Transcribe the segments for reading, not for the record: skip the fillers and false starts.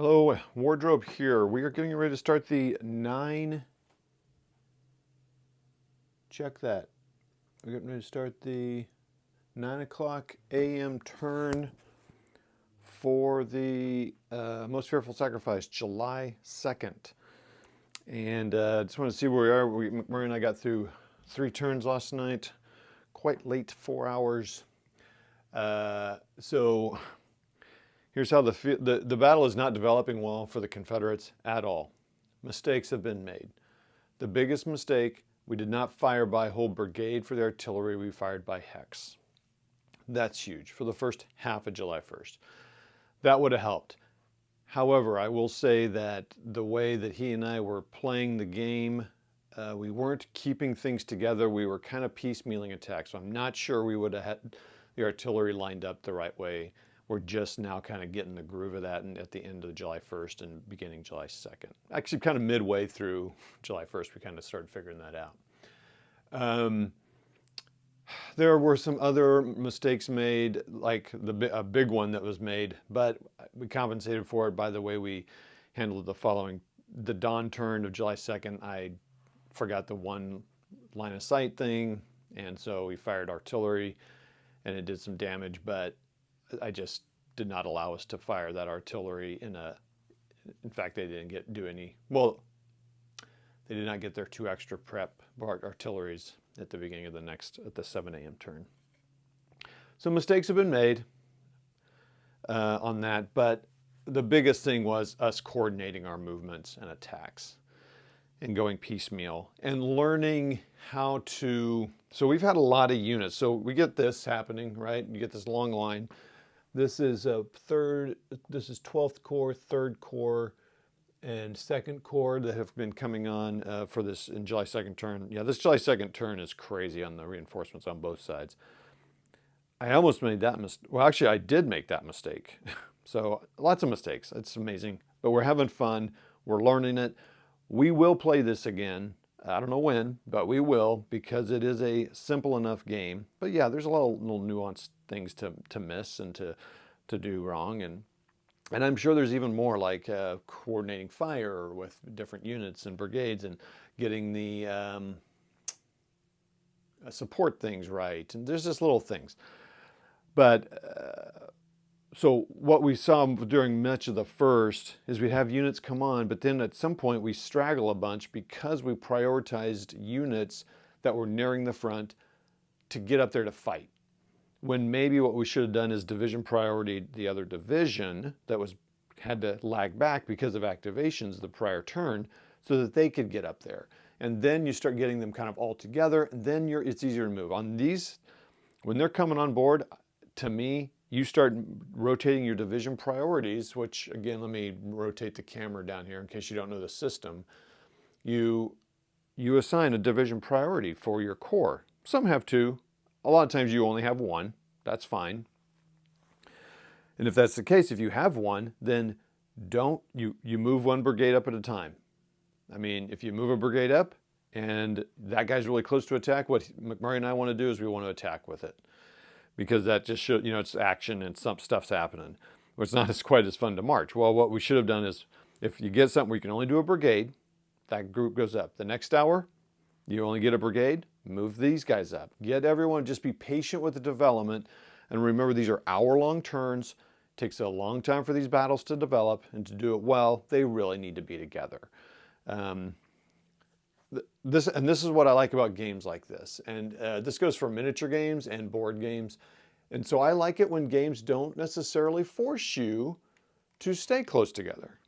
Hello, Wardrobe here. We are getting ready to start the check that. We're getting ready to start the 9 o'clock a.m. turn for the Most Fearful Sacrifice, July 2nd. And I just want to see where we are. Murray and I got through 3 turns last night, quite late, 4 hours. So here's how the battle is not developing well for the Confederates at all. Mistakes have been made. The biggest mistake, we did not fire by whole brigade for the artillery, we fired by hex. That's huge for the first half of July 1st. That would have helped. However, I will say that the way that he and I were playing the game, we weren't keeping things together. We were kind of piecemealing attacks. So I'm not sure we would have had the artillery lined up the right way. We're just now kind of getting the groove of that, and at the end of July 1st and beginning July 2nd. Actually, kind of midway through July 1st, we kind of started figuring that out. There were some other mistakes made, like a big one that was made, but we compensated for it by the way we handled the dawn turn of July 2nd. I forgot the one line of sight thing, and so we fired artillery, and it did some damage, but I just did not allow us to fire that artillery in fact, they didn't do any, well, they did not get their 2 extra prep artilleries at the beginning of at the 7 a.m. turn. So mistakes have been made on that, but the biggest thing was us coordinating our movements and attacks and going piecemeal and learning how to, so we've had a lot of units. So we get this happening, right? You get this long line. This is 12th Corps, 3rd Corps, and 2nd Corps that have been coming on for this in July 2nd turn. Yeah, this July 2nd turn is crazy on the reinforcements on both sides. I almost made that mistake. Well, actually, I did make that mistake. So lots of mistakes. It's amazing. But we're having fun. We're learning it. We will play this again. I don't know when, but we will, because it is a simple enough game. But yeah, there's a lot of little nuanced things to miss and to do wrong. And I'm sure there's even more, like coordinating fire with different units and brigades and getting the support things right. And there's just little things. But so what we saw during much of the first is we'd have units come on, but then at some point we straggle a bunch because we prioritized units that were nearing the front to get up there to fight. When maybe what we should have done is division priority the other division that had to lag back because of activations the prior turn so that they could get up there. And then you start getting them kind of all together, and then it's easier to move. On these, when they're coming on board, to me, you start rotating your division priorities, which again, let me rotate the camera down here in case you don't know the system. You assign a division priority for your corps. Some have 2. A lot of times you only have 1. That's fine. And if that's the case, if you have 1, then you move 1 brigade up at a time. I mean, if you move a brigade up and that guy's really close to attack, what McMurray and I want to do is we want to attack with it. Because that just shows, it's action and some stuff's happening. It's not quite as fun to march. Well, what we should have done is, if you get something where you can only do a brigade, that group goes up. The next hour, you only get a brigade, move these guys up. Get everyone, just be patient with the development. And remember, these are hour-long turns. It takes a long time for these battles to develop, and to do it well, they really need to be together. This is what I like about games like this. And this goes for miniature games and board games. And so I like it when games don't necessarily force you to stay close together.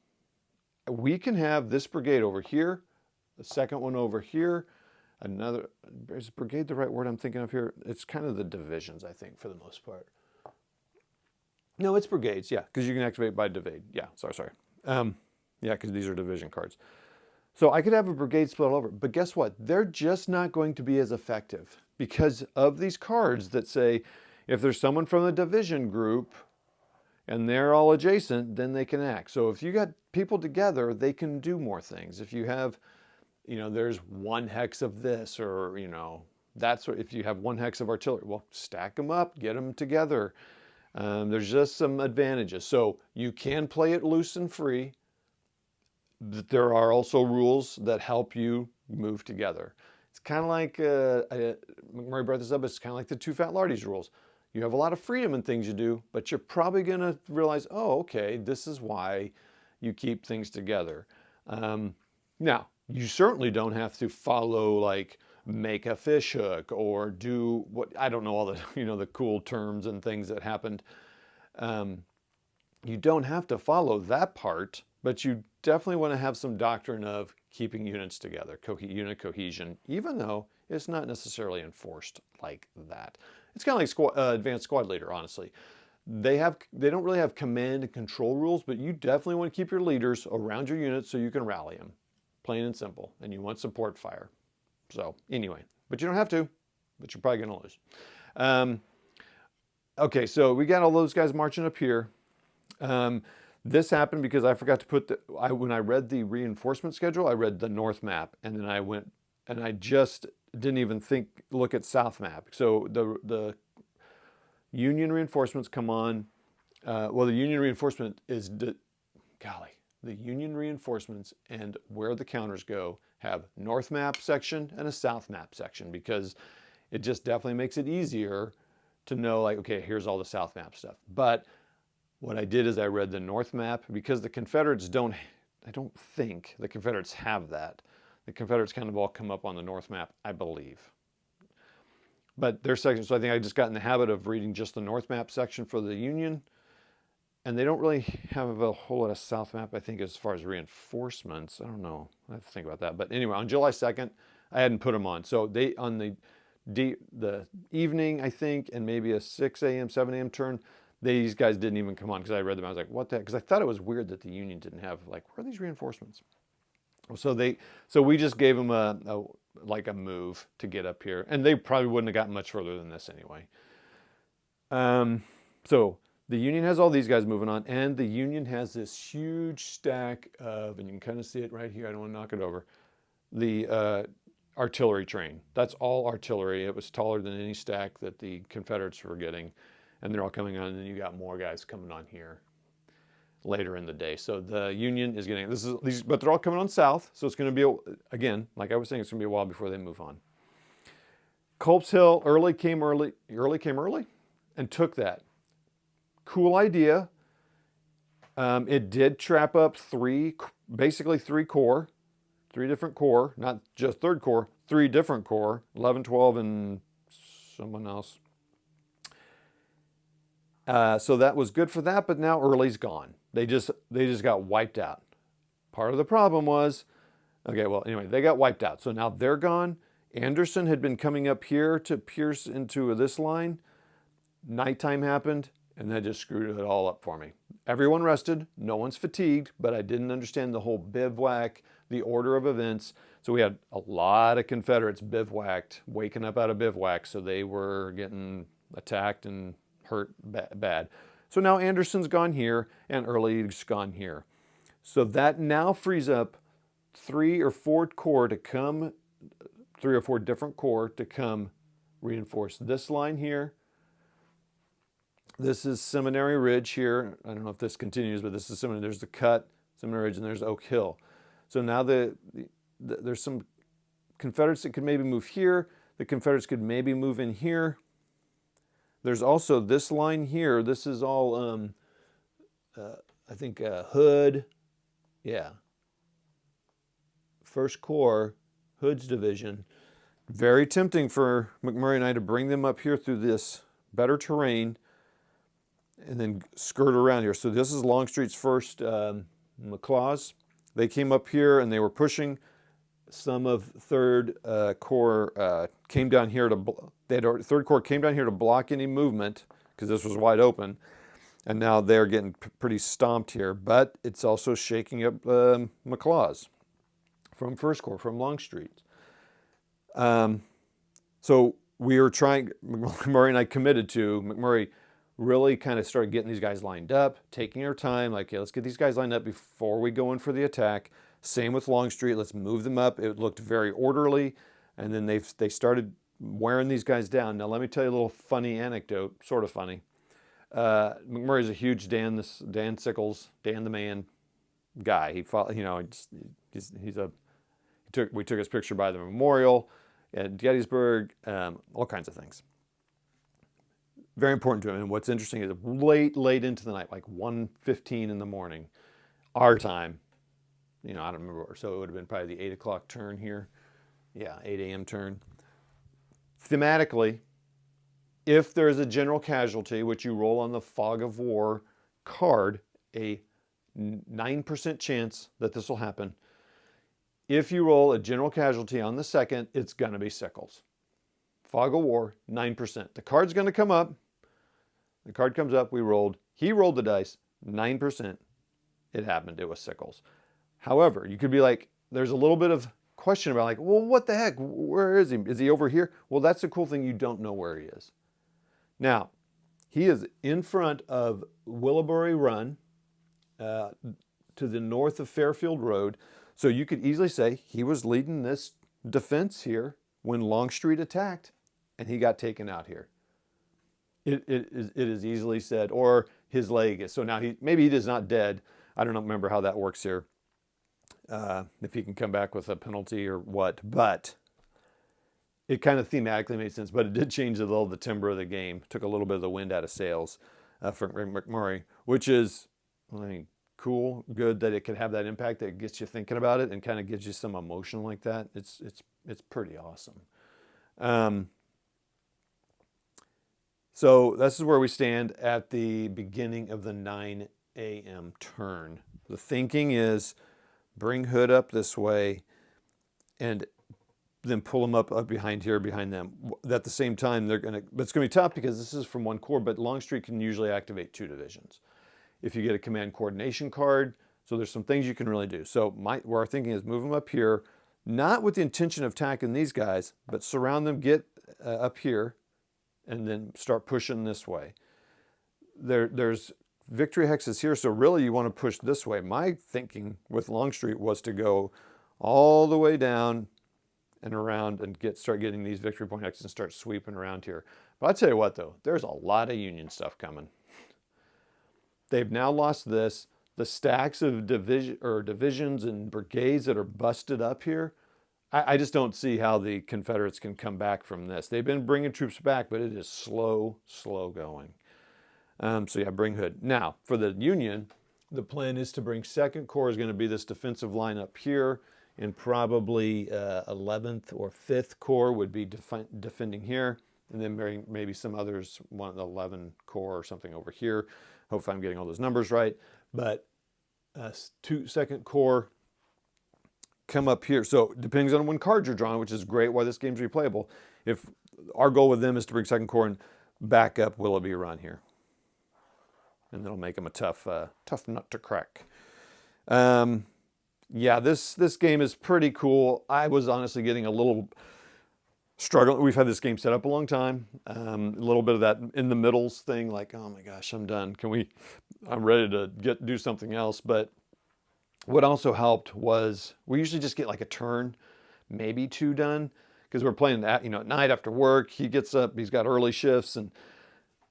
We can have this brigade over here, the second one over here, is brigade the right word I'm thinking of here? It's kind of the divisions, I think, for the most part. No, it's brigades, yeah, because you can activate by divide. Yeah, sorry. Yeah, because these are division cards. So I could have a brigade split all over, but guess what? They're just not going to be as effective because of these cards that say, if there's someone from the division group and they're all adjacent, then they can act. So if you got people together, they can do more things. If you have, there's 1 hex of this, or, that's what, if you have 1 hex of artillery, well, stack them up, get them together. There's just some advantages. So you can play it loose and free, but there are also rules that help you move together. It's kind of like, McMurray brought this up, it's kind of like the two fat lardies rules. You have a lot of freedom in things you do, but you're probably going to realize, oh, okay, this is why you keep things together. Now, you certainly don't have to follow like make a fish hook or do what, I don't know all the, the cool terms and things that happened. You don't have to follow that part, but you definitely want to have some doctrine of keeping units together, unit cohesion, even though it's not necessarily enforced like that. It's kind of like advanced squad leader, honestly. They don't really have command and control rules, but you definitely want to keep your leaders around your units so you can rally them, plain and simple. And you want support fire. So anyway, but you don't have to, but you're probably going to lose. Okay, so we got all those guys marching up here. This happened because I forgot to put when I read the reinforcement schedule, I read the north map, and then I went and I just didn't even look at south map. So the Union reinforcements come on. Well, the Union reinforcement is, the Union reinforcements and where the counters go have north map section and a south map section, because it just definitely makes it easier to know, like, okay, here's all the south map stuff. But what I did is I read the north map, because the Confederates I don't think the Confederates have that. The Confederates kind of all come up on the north map, I believe. But their section, so I think I just got in the habit of reading just the north map section for the Union. And they don't really have a whole lot of south map, I think, as far as reinforcements. I don't know. I have to think about that. But anyway, on July 2nd, I hadn't put them on. So they, on the evening, I think, and maybe a 6 a.m., 7 a.m. turn, these guys didn't even come on, because I read them. I was like, what the heck? Because I thought it was weird that the Union didn't have, like, where are these reinforcements? So we just gave them a move to get up here. And they probably wouldn't have gotten much further than this anyway. So the Union has all these guys moving on, and the Union has this huge stack of, and you can kind of see it right here, I don't want to knock it over, the artillery train. That's all artillery. It was taller than any stack that the Confederates were getting, and they're all coming on, and then you got more guys coming on here later in the day. So the Union is getting, but they're all coming on south, so it's going to be, again, like I was saying, it's going to be a while before they move on. Culp's Hill, Early came early, and took that. Cool idea. It did trap up basically three different corps, not just third corps, three different corps, 11, 12, and someone else. So that was good for that, but now Early's gone. They just got wiped out. Part of the problem was, okay, well, anyway, they got wiped out. So now they're gone. Anderson had been coming up here to pierce into this line. Nighttime happened, and that just screwed it all up for me. Everyone rested. No one's fatigued, but I didn't understand the whole bivouac, the order of events. So we had a lot of Confederates bivouacked, waking up out of bivouac, so they were getting attacked and hurt bad. So now Anderson's gone here, and Early's gone here. So that now frees up 3 or 4 different corps to come reinforce this line here. This is Seminary Ridge here. I don't know if this continues, but this is Seminary. There's the Cut, Seminary Ridge, and there's Oak Hill. So now there's some Confederates that could maybe move here. The Confederates could maybe move in here. There's also this line here. This is all, I think, Hood. Yeah. First Corps, Hood's division. Very tempting for McMurray and I to bring them up here through this better terrain and then skirt around here. So this is Longstreet's first McLaws. They came up here and they were pushing. Some of 3rd Corps came down here to, 3rd Corps came down here to block any movement because this was wide open. And now they're getting pretty stomped here. But it's also shaking up McLaws from 1st Corps, from Longstreet. So we were trying, McMurray and I committed to, McMurray really kind of started getting these guys lined up, taking our time, like, okay, let's get these guys lined up before we go in for the attack. Same with Longstreet, let's move them up. It looked very orderly, and then they started wearing these guys down. Now let me tell you a little funny anecdote, sort of funny. McMurray's a huge Dan Sickles, Dan the Man guy. He fought, you know, we took his picture by the memorial at Gettysburg, all kinds of things. Very important to him. And what's interesting is late into the night, like 1:15 in the morning, our time, you know, I don't remember, so it would have been probably the 8 o'clock turn here. Yeah, 8 a.m. turn. Thematically, if there's a general casualty, which you roll on the fog of war card, a 9% chance that this will happen. If you roll a general casualty on the second, it's going to be Sickles. Fog of war, 9%. The card's going to come up. The card comes up, we rolled. He rolled the dice, 9%. It happened. It was Sickles. However, you could be like, there's a little bit of question about like, well, what the heck? Where is he? Is he over here? Well, that's the cool thing. You don't know where he is. Now, he is in front of Willowbury Run to the north of Fairfield Road. So you could easily say he was leading this defense here when Longstreet attacked and he got taken out here. It is easily said, or his leg is. So now maybe he is not dead. I don't remember how that works here. If he can come back with a penalty or what, but it kind of thematically made sense, but it did change the timbre of the game. Took a little bit of the wind out of sails for McMurray, which is, I mean, cool, good that it could have that impact that gets you thinking about it and kind of gives you some emotion like that. It's pretty awesome. So this is where we stand at the beginning of the 9 a.m. turn. The thinking is bring Hood up this way and then pull them up behind here, behind them. At the same time, but it's going to be tough because this is from one corps, but Longstreet can usually activate 2 divisions. If you get a command coordination card, so there's some things you can really do. So where our thinking is move them up here, not with the intention of attacking these guys, but surround them, get up here, and then start pushing this way. There's victory hexes here, so really you want to push this way. My thinking with Longstreet was to go all the way down and around and start getting these victory point hexes and start sweeping around here. But I'll tell you what though, there's a lot of Union stuff coming. They've now lost this. The stacks of divisions and brigades that are busted up here, I just don't see how the Confederates can come back from this. They've been bringing troops back, but it is slow going. So yeah, bring Hood. Now, for the Union, the plan is to bring 2nd Corps is going to be this defensive line up here, and probably 11th or 5th Corps would be defending here, and then maybe some others, 11 Corps or something over here. Hopefully I'm getting all those numbers right. But 2nd Corps come up here. So depending on when cards are drawn, which is great why this game's replayable. If our goal with them is to bring 2nd Corps and back up Willoughby Run here. And that'll make them a tough nut to crack. Yeah, this game is pretty cool. I was honestly getting a little struggling. We've had this game set up a long time. A little bit of that in the middles thing, like, oh my gosh, I'm done. I'm ready to do something else. But what also helped was we usually just get like a turn, maybe 2 done, because we're playing that, at night after work. He gets up, he's got early shifts, and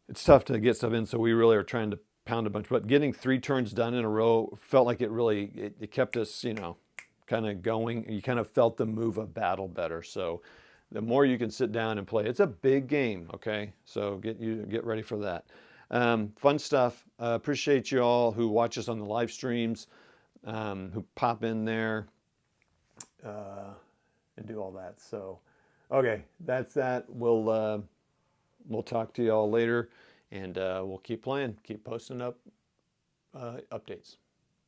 it's tough to get stuff in. So we really are trying to pound a bunch. But getting 3 turns done in a row felt like it kept us, kind of going. You kind of felt the move of battle better. So the more you can sit down and play, it's a big game. Okay, so get ready for that. Fun stuff. Appreciate you all who watch us on the live streams, who pop in there and do all that. So, okay, that's that. We'll talk to you all later, and we'll keep playing, keep posting up updates.